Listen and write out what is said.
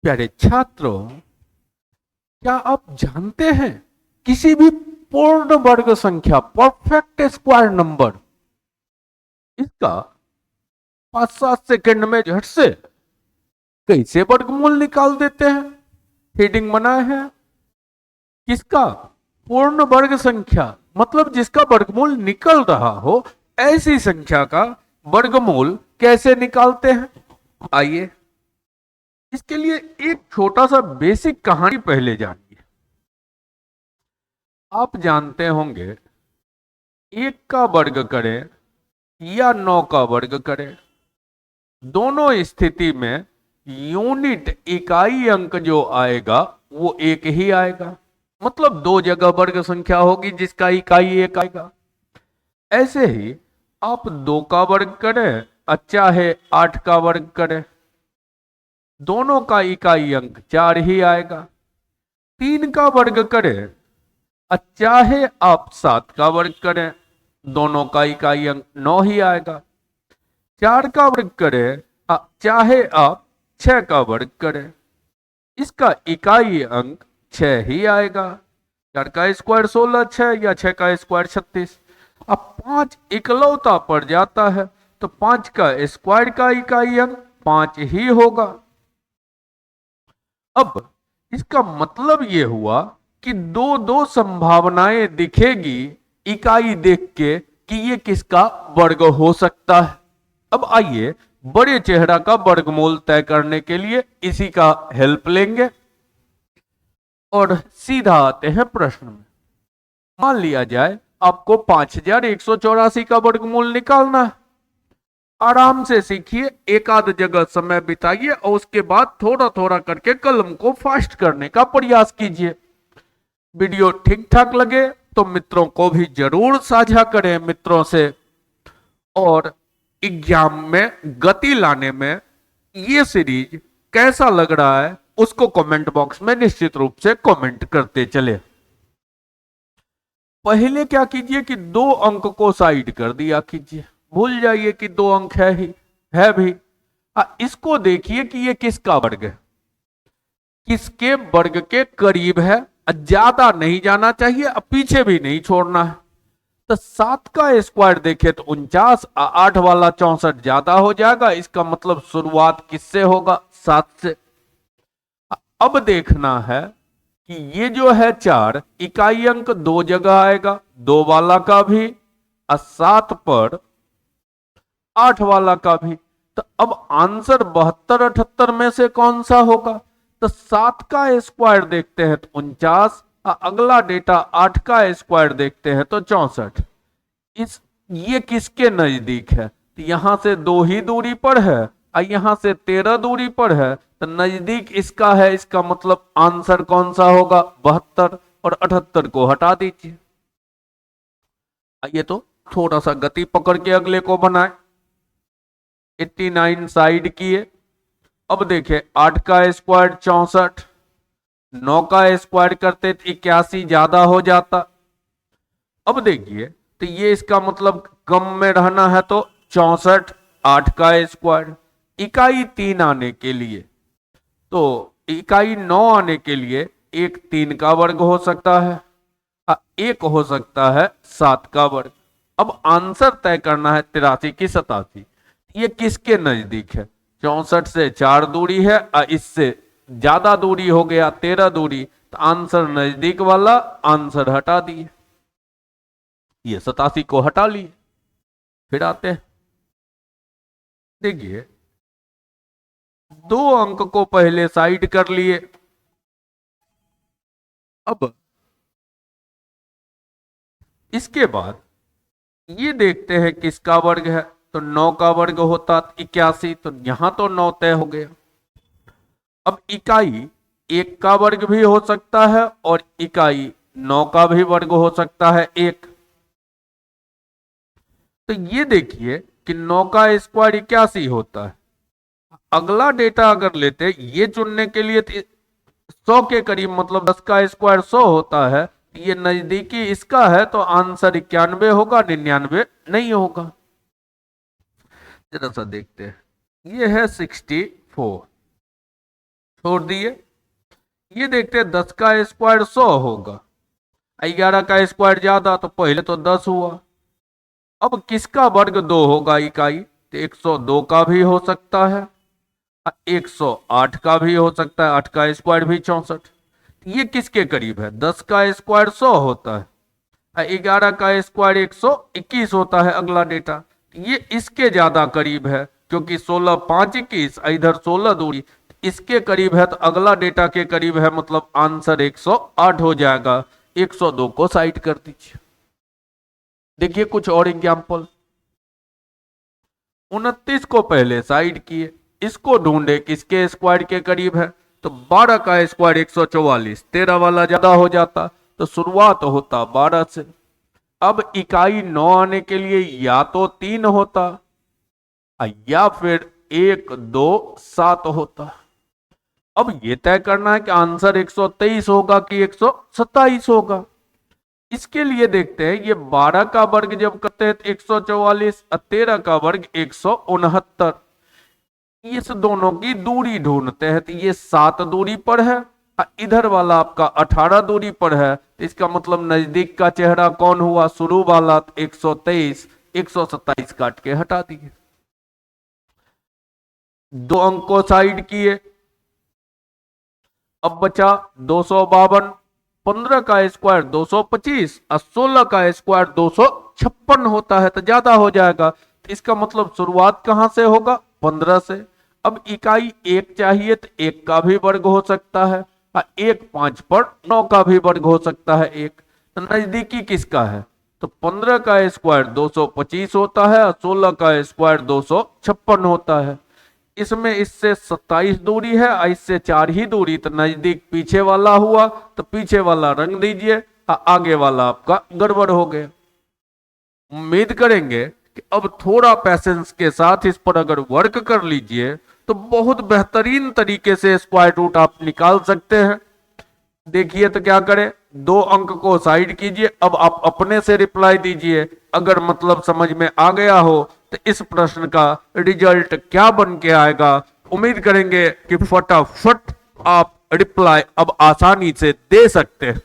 प्यारे छात्रों, क्या आप जानते हैं किसी भी पूर्ण वर्ग संख्या परफेक्ट स्क्वायर नंबर इसका 5-7 सेकंड में झट से कैसे वर्गमूल निकाल देते हैं? हेडिंग बनाए हैं किसका? पूर्ण वर्ग संख्या, मतलब जिसका वर्गमूल निकल रहा हो, ऐसी संख्या का वर्गमूल कैसे निकालते हैं? आइए इसके लिए एक छोटा सा बेसिक कहानी पहले जानिए। आप जानते होंगे 1 का वर्ग करें या 9 का वर्ग करें, दोनों स्थिति में यूनिट इकाई अंक जो आएगा वो एक ही आएगा। मतलब दो जगह वर्ग संख्या होगी जिसका इकाई एक आएगा। ऐसे ही आप 2 का वर्ग करें और चाहे 8 का वर्ग करें, दोनों का इकाई अंक 4 ही आएगा। 3 का वर्ग करें और चाहे आप 7 का वर्ग करें, दोनों का इकाई अंक 9 ही आएगा। 4 का वर्ग करें चाहे आप 6 का वर्ग करें, इसका इकाई अंक 6 ही आएगा। 4 का स्क्वायर 16, 6 या 6 का स्क्वायर 36। अब 5 इकलौता पड़ जाता है तो 5 का स्क्वायर का इकाई अंक 5 ही होगा। अब इसका मतलब यह हुआ कि दो दो संभावनाएं दिखेगी इकाई देख के कि ये किसका वर्ग हो सकता है। अब आइए बड़े चेहरा का वर्गमूल तय करने के लिए इसी का हेल्प लेंगे और सीधा आते हैं प्रश्न में। मान लिया जाए आपको 5184 का वर्गमूल निकालना है। आराम से सीखिए, एक आध जगह समय बिताइए और उसके बाद थोड़ा थोड़ा करके कलम को फास्ट करने का प्रयास कीजिए। वीडियो ठीक ठाक लगे तो मित्रों को भी जरूर साझा करें मित्रों से, और एग्जाम में गति लाने में ये सीरीज कैसा लग रहा है उसको कमेंट बॉक्स में निश्चित रूप से कमेंट करते चले। पहले क्या कीजिए कि 2 अंक को साइड कर दिया कीजिए, भूल जाइए कि 2 अंक है भी। इसको देखिए कि ये किसका वर्ग है, किसके वर्ग के करीब है। ज्यादा नहीं जाना चाहिए, पीछे भी नहीं छोड़ना है। तो 7 का स्क्वायर देखे तो 49, 8 वाला 64 ज्यादा हो जाएगा। इसका मतलब शुरुआत किससे होगा? 7 से। अब देखना है कि ये जो है 4 इकाई अंक 2 जगह आएगा, 2 वाला का भी और 7 पर 8 वाला का भी। तो अब आंसर 72, 78 में से कौन सा होगा? तो 7 का स्क्वायर देखते हैं तो 49, अगला डेटा 8 का स्क्वायर देखते हैं तो 64। ये किसके नजदीक है? तो यहां से 2 ही दूरी पर है और यहां से 13 दूरी पर है, तो नजदीक इसका है। इसका मतलब आंसर कौन सा होगा? 72, और 78 को हटा दीजिए। ये तो थोड़ा सा गति पकड़ के अगले को बनाए। 89 साइड किए। अब देखें 8 का स्क्वायर 64, 9 का स्क्वायर करते 81 ज्यादा हो जाता। अब देखिए तो ये इसका मतलब कम में रहना है तो 64, 8 का स्क्वायर। इकाई 3 आने के लिए, तो इकाई 9 आने के लिए एक 3 का वर्ग हो सकता है, एक हो सकता है 7 का वर्ग। अब आंसर तय करना है 83 की 87। ये किसके नजदीक है? 64 से 4 दूरी है और इससे ज्यादा दूरी हो गया 13 दूरी, तो आंसर नजदीक वाला आंसर हटा दिए। ये 87 को हटा लिए। फिर आते हैं, देखिए 2 अंक को पहले साइड कर लिए। अब इसके बाद ये देखते हैं किसका वर्ग है। तो 9 का वर्ग होता 81, तो यहां तो 9 तय हो गया। अब इकाई 1 का वर्ग भी हो सकता है और इकाई 9 का भी वर्ग हो सकता है 1। तो ये देखिए कि 9 का स्क्वायर 81 होता है। अगला डेटा अगर लेते, ये चुनने के लिए 100 के करीब, मतलब 10 का स्क्वायर 100 होता है। ये नजदीकी इसका है तो आंसर 91 होगा, 99 नहीं होगा। जरा सा देखते हैं, ये है 64, छोड़ दिए। ये देखते हैं 10 का स्क्वायर 100 होगा, 11 का स्क्वायर ज्यादा तो पहले तो 10 हुआ। अब किसका वर्ग 2 होगा इकाई, तो 102 का भी हो सकता है, 108 का भी हो सकता है, 8 का स्क्वायर भी 64। ये किसके करीब है, 10 का स्क्वायर 100 होता है, 11 का स्क्वायर 121 होता है अगला डेटा। ये इसके ज्यादा करीब है क्योंकि 16 5 21, इधर 16 दूरी इसके करीब है, तो अगला डेटा के करीब है, मतलब आंसर 108 हो जाएगा। 102 को साइड कर दीजिए। देखिए कुछ और एग्जाम्पल, 29 को पहले साइड किए, इसको ढूंढे किसके स्क्वायर के करीब है, तो 12 का स्क्वायर 144, 13 वाला ज्यादा हो जाता, तो शुरुआत होता 12 से। अब इकाई 9 आने के लिए या तो 3 होता या फिर 1 2 7 होता। अब यह तय करना है कि आंसर 123 होगा कि 127 होगा। इसके लिए देखते हैं, ये 12 का वर्ग जब करते हैं तो 144, 13 का वर्ग 169। इस दोनों की दूरी ढूंढते हैं, तो ये 7 दूरी पर है, इधर वाला आपका 18 दूरी पर है, तो इसका मतलब नजदीक का चेहरा कौन हुआ, शुरू वाला 123, 127 काट के हटा दिए। 2 अंक को साइड किए, अब बचा 252, 15 का स्क्वायर 225 और 16 का स्क्वायर 256 होता है, तो ज्यादा हो जाएगा, तो इसका मतलब शुरुआत कहां से होगा, 15 से। अब इकाई 1 चाहिए, तो 1 का भी वर्ग हो सकता है, 1 5 पर 9 का भी वर्ग हो सकता है 1, तो नजदीकी किसका है, तो 15 का स्क्वायर 225 होता है और 16 का स्क्वायर 256 होता है। इसमें इससे 27 दूरी है और इससे 4 ही दूरी, तो नजदीक पीछे वाला हुआ, तो पीछे वाला रंग दीजिए, आगे वाला आपका गड़बड़ हो गया। उम्मीद करेंगे कि अब थोड़ा पैसेंस के साथ इस पर अगर वर्क कर लीजिए तो बहुत बेहतरीन तरीके से स्क्वायर रूट आप निकाल सकते हैं। देखिए तो क्या करें, 2 अंक को साइड कीजिए, अब आप अपने से रिप्लाई दीजिए, अगर मतलब समझ में आ गया हो तो इस प्रश्न का रिजल्ट क्या बन के आएगा। उम्मीद करेंगे कि फटाफट आप रिप्लाई अब आसानी से दे सकते हैं।